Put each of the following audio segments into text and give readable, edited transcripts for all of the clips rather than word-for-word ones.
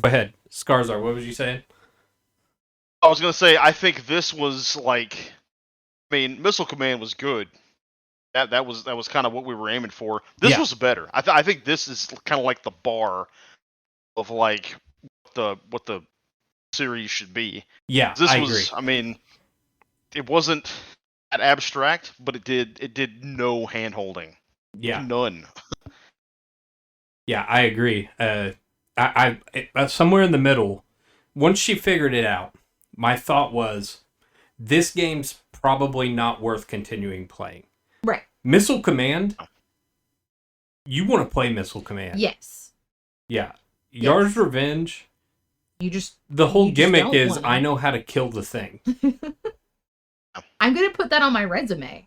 Go ahead. ScarCzar, what was you saying? I was gonna say, I think this was like, I mean, Missile Command was good. That was kind of what we were aiming for. This Yeah. was better. I think this is kind of like the bar of like what the series should be. Yeah, This I was, agree. I mean, it wasn't that abstract, but it did no hand holding. Yeah. None. Yeah, I agree. Somewhere in the middle, once she figured it out, my thought was, this game's probably not worth continuing playing. Right. Missile Command, you want to play Missile Command. Yes. Yeah. Yes. Yars Revenge, the whole gimmick is, I know how to kill the thing. I'm going to put that on my resume.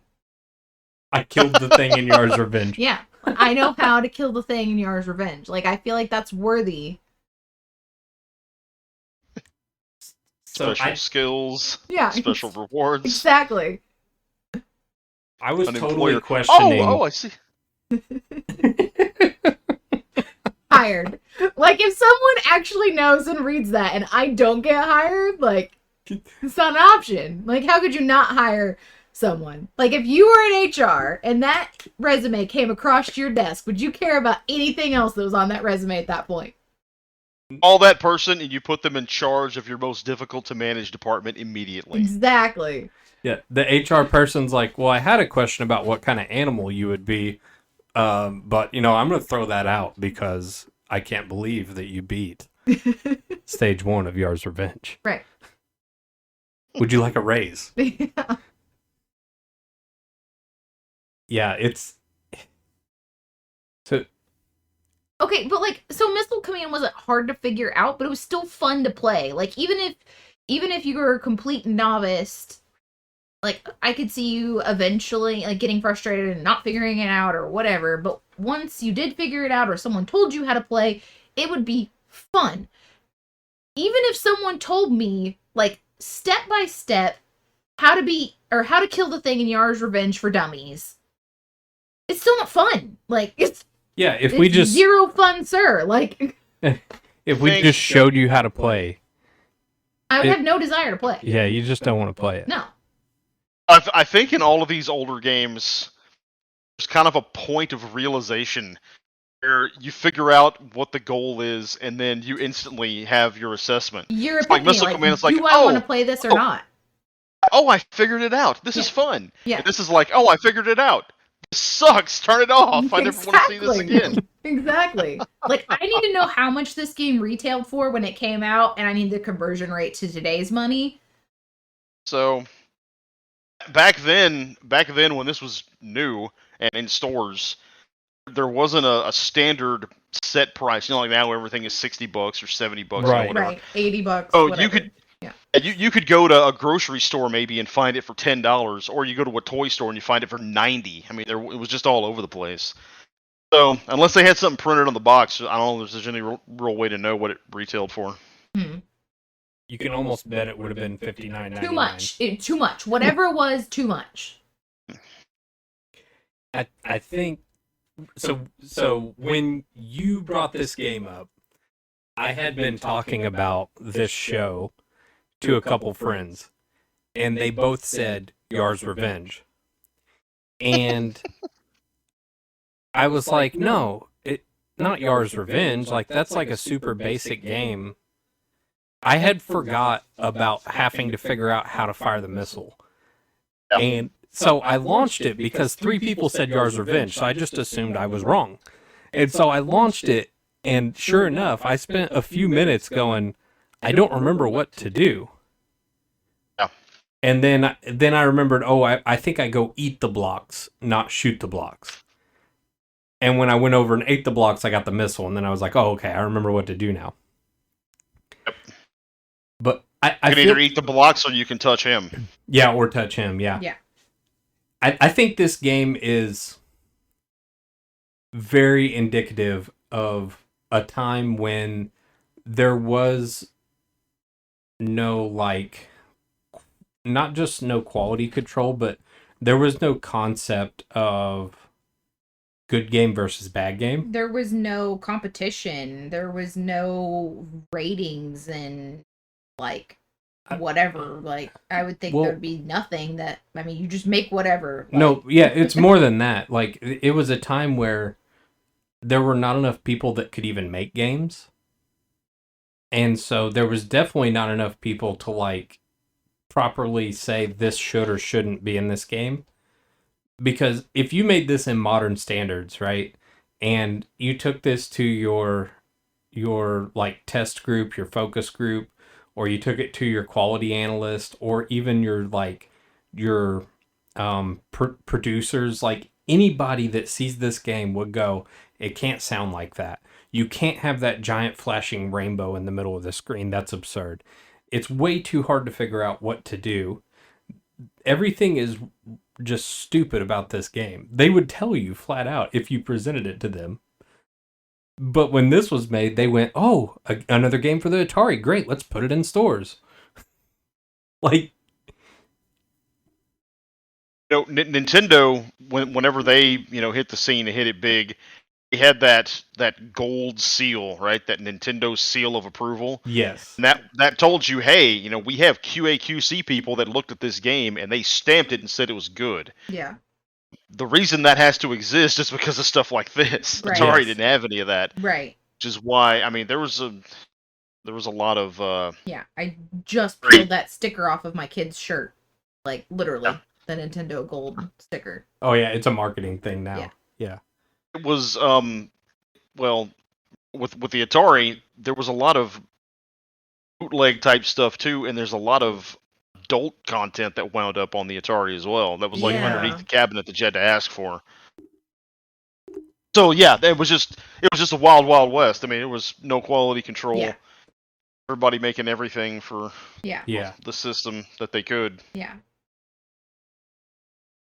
I killed the thing in Yars Revenge. Yeah. I know how to kill the thing in Yars Revenge. Like, I feel like that's worthy. Special skills. Yeah. Special rewards. Exactly. I was totally questioning. Oh, I see. Hired. Like, if someone actually knows and reads that and I don't get hired, like, it's not an option. Like, how could you not hire someone? Like, if you were in HR and that resume came across your desk, would you care about anything else that was on that resume at that point? All that person, and you put them in charge of your most difficult to manage department immediately. Exactly. Yeah, the HR person's like, well, I had a question about what kind of animal you would be, but, I'm going to throw that out because I can't believe that you beat Stage 1 of Yars Revenge. Right. Would you like a raise? Yeah. Yeah, it's... So... Okay, but so Missile Command wasn't hard to figure out, but it was still fun to play. Like, even if you were a complete novice, like, I could see you eventually, like, getting frustrated and not figuring it out or whatever, but once you did figure it out or someone told you how to play, it would be fun. Even if someone told me, like, step by step, how to kill the thing in Yars Revenge for Dummies, it's still not fun. Like, it's we just... zero fun, sir. Like... If we just showed you how to play... I would have no desire to play. Yeah, you just don't want to play it. No. I think in all of these older games, there's kind of a point of realization where you figure out what the goal is, and then you instantly have your assessment. Your opinion, Missile Command, it's like, do I want to play this or not? Oh, I figured it out. This is fun. Yeah. And this is like, oh, I figured it out. This sucks. Turn it off. I never want to see this again. Exactly. Like, I need to know how much this game retailed for when it came out, and I need the conversion rate to today's money. So, back then when this was new and in stores, there wasn't a standard set price. Like now everything is $60 or $70 or whatever. Right, $80. Oh, whatever. you could you could go to a grocery store maybe and find it for $10, or you go to a toy store and you find it for $90. I mean, it was just all over the place. So unless they had something printed on the box, I don't know if there's any real way to know what it retailed for. You can almost bet it would have been $59.99. Too much. Too much. Whatever it was, too much. I think so when you brought this game up, I had been talking about this show to a couple friends, and they both said Yars Revenge. And I was like, no, not Yars Revenge. Like, that's like a super basic game. I had forgot about having to figure out how to fire the missile. Yep. And so I launched it because 3 people said Yars Revenge, so I just assumed I was wrong. And so I launched it, and sure enough, I spent a few minutes going, I don't remember what to do. Yeah. And then I remembered, I think I go eat the blocks, not shoot the blocks. And when I went over and ate the blocks, I got the missile, and then I was like, oh, okay, I remember what to do now. Yep. But I can either eat the blocks or you can touch him. Yeah, or touch him, yeah. Yeah. I think this game is very indicative of a time when there was no, like, not just no quality control, but there was no concept of good game versus bad game. There was no competition. There was no ratings and like whatever. Like I would think there'd be nothing that. I mean, you just make whatever. Like. No, yeah, it's more than that. Like it was a time where there were not enough people that could even make games. And so there was definitely not enough people to like properly say this should or shouldn't be in this game. Because if you made this in modern standards, right, and you took this to your like test group, your focus group, or you took it to your quality analyst, or even your producers, like anybody that sees this game would go, it can't sound like that. You can't have that giant flashing rainbow in the middle of the screen. That's absurd. It's way too hard to figure out what to do. Everything is just stupid about this game. They would tell you flat out if you presented it to them. But when this was made, they went, oh, another game for the Atari. Great, let's put it in stores. Like... Nintendo, whenever they, hit the scene and hit it big, they had that gold seal, right? That Nintendo seal of approval. Yes. And that told you, hey, we have QA/QC people that looked at this game and they stamped it and said it was good. Yeah. The reason that has to exist is because of stuff like this. Right. Atari didn't have any of that. Right. Which is why, I mean, there was a lot of... Yeah, I just peeled that sticker off of my kid's shirt. Like, literally. Yeah. The Nintendo Gold sticker. Oh, yeah, it's a marketing thing now. Yeah. It was, well, with the Atari, there was a lot of bootleg type stuff too, and there's a lot of adult content that wound up on the Atari as well. That was like underneath the cabinet that you had to ask for. So yeah, it was just a wild, wild west. I mean, it was no quality control. Yeah. Everybody making everything for the system that they could. Yeah.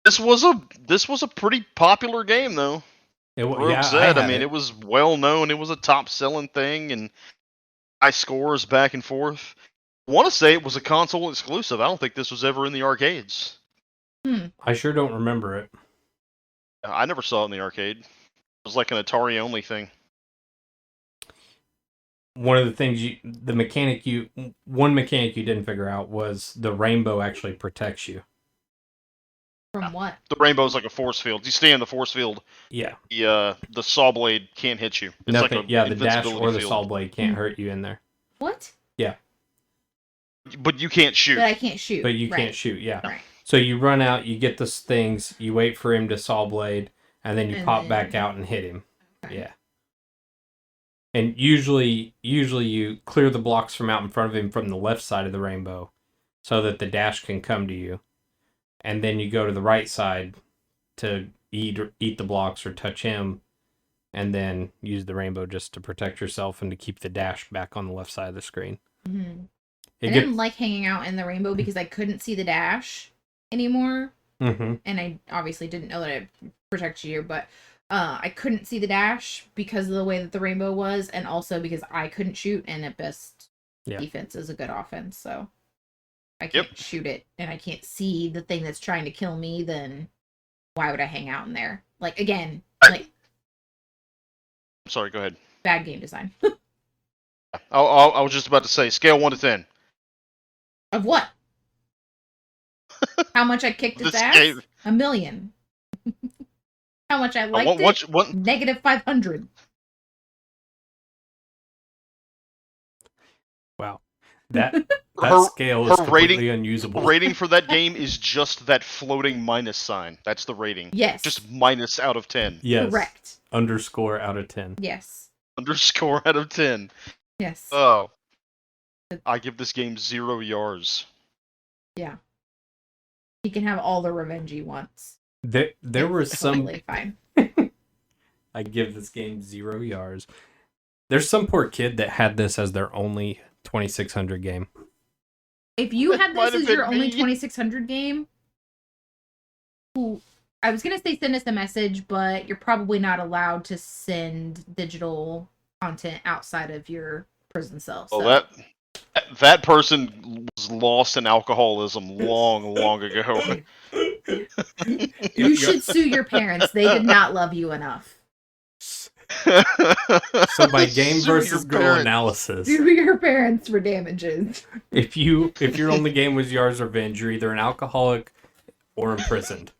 This was a pretty popular game though. I mean, it was well known. It was a top selling thing and high scores back and forth. I want to say it was a console exclusive. I don't think this was ever in the arcades. I sure don't remember it. I never saw it in the arcade. It was like an Atari only thing. One of the things one mechanic you didn't figure out was the rainbow actually protects you. From what? The rainbow's like a force field. You stay in the force field. Yeah. The saw blade can't hit you. It's Nothing. Like the dash or the saw blade can't hurt you in there. What? Yeah. But you can't shoot. But I can't shoot. But you can't shoot, yeah. Right. So you run out, you get the things, you wait for him to saw blade, and then you pop back out and hit him. Okay. Yeah. And usually you clear the blocks from out in front of him from the left side of the rainbow so that the dash can come to you. And then you go to the right side to eat the blocks or touch him, and then use the rainbow just to protect yourself and to keep the dash back on the left side of the screen. Mm-hmm. I didn't like hanging out in the rainbow because I couldn't see the dash anymore. Mm-hmm. And I obviously didn't know that it protected you, but I couldn't see the dash because of the way that the rainbow was, and also because I couldn't shoot, and at best, defense is a good offense, so... I can't shoot it, and I can't see the thing that's trying to kill me, then why would I hang out in there? Like, again, like... Sorry, go ahead. Bad game design. I was just about to say, scale 1 to 10. Of what? How much I kicked its ass? Game. 1 million. How much I liked it? Negative 500. Wow. That scale is completely unusable. Her rating for that game is just that floating minus sign. That's the rating. Yes. Just minus out of 10. Yes. Correct. Underscore out of 10. Yes. Underscore out of 10. Yes. Oh. I give this game 0 Yars. Yeah. He can have all the revenge he wants. There were some... Totally fine. I give this game 0 Yars. There's some poor kid that had this as their only 2600 game. If you had this as your only 2600 game, I was going to say send us a message, but you're probably not allowed to send digital content outside of your prison cell. So. Well, that person was lost in alcoholism long, long ago. You should sue your parents. They did not love you enough. So by game Sue versus your girl parents. analysis, Sue your parents for damages. if your only game was Yars Revenge, you're either an alcoholic or imprisoned.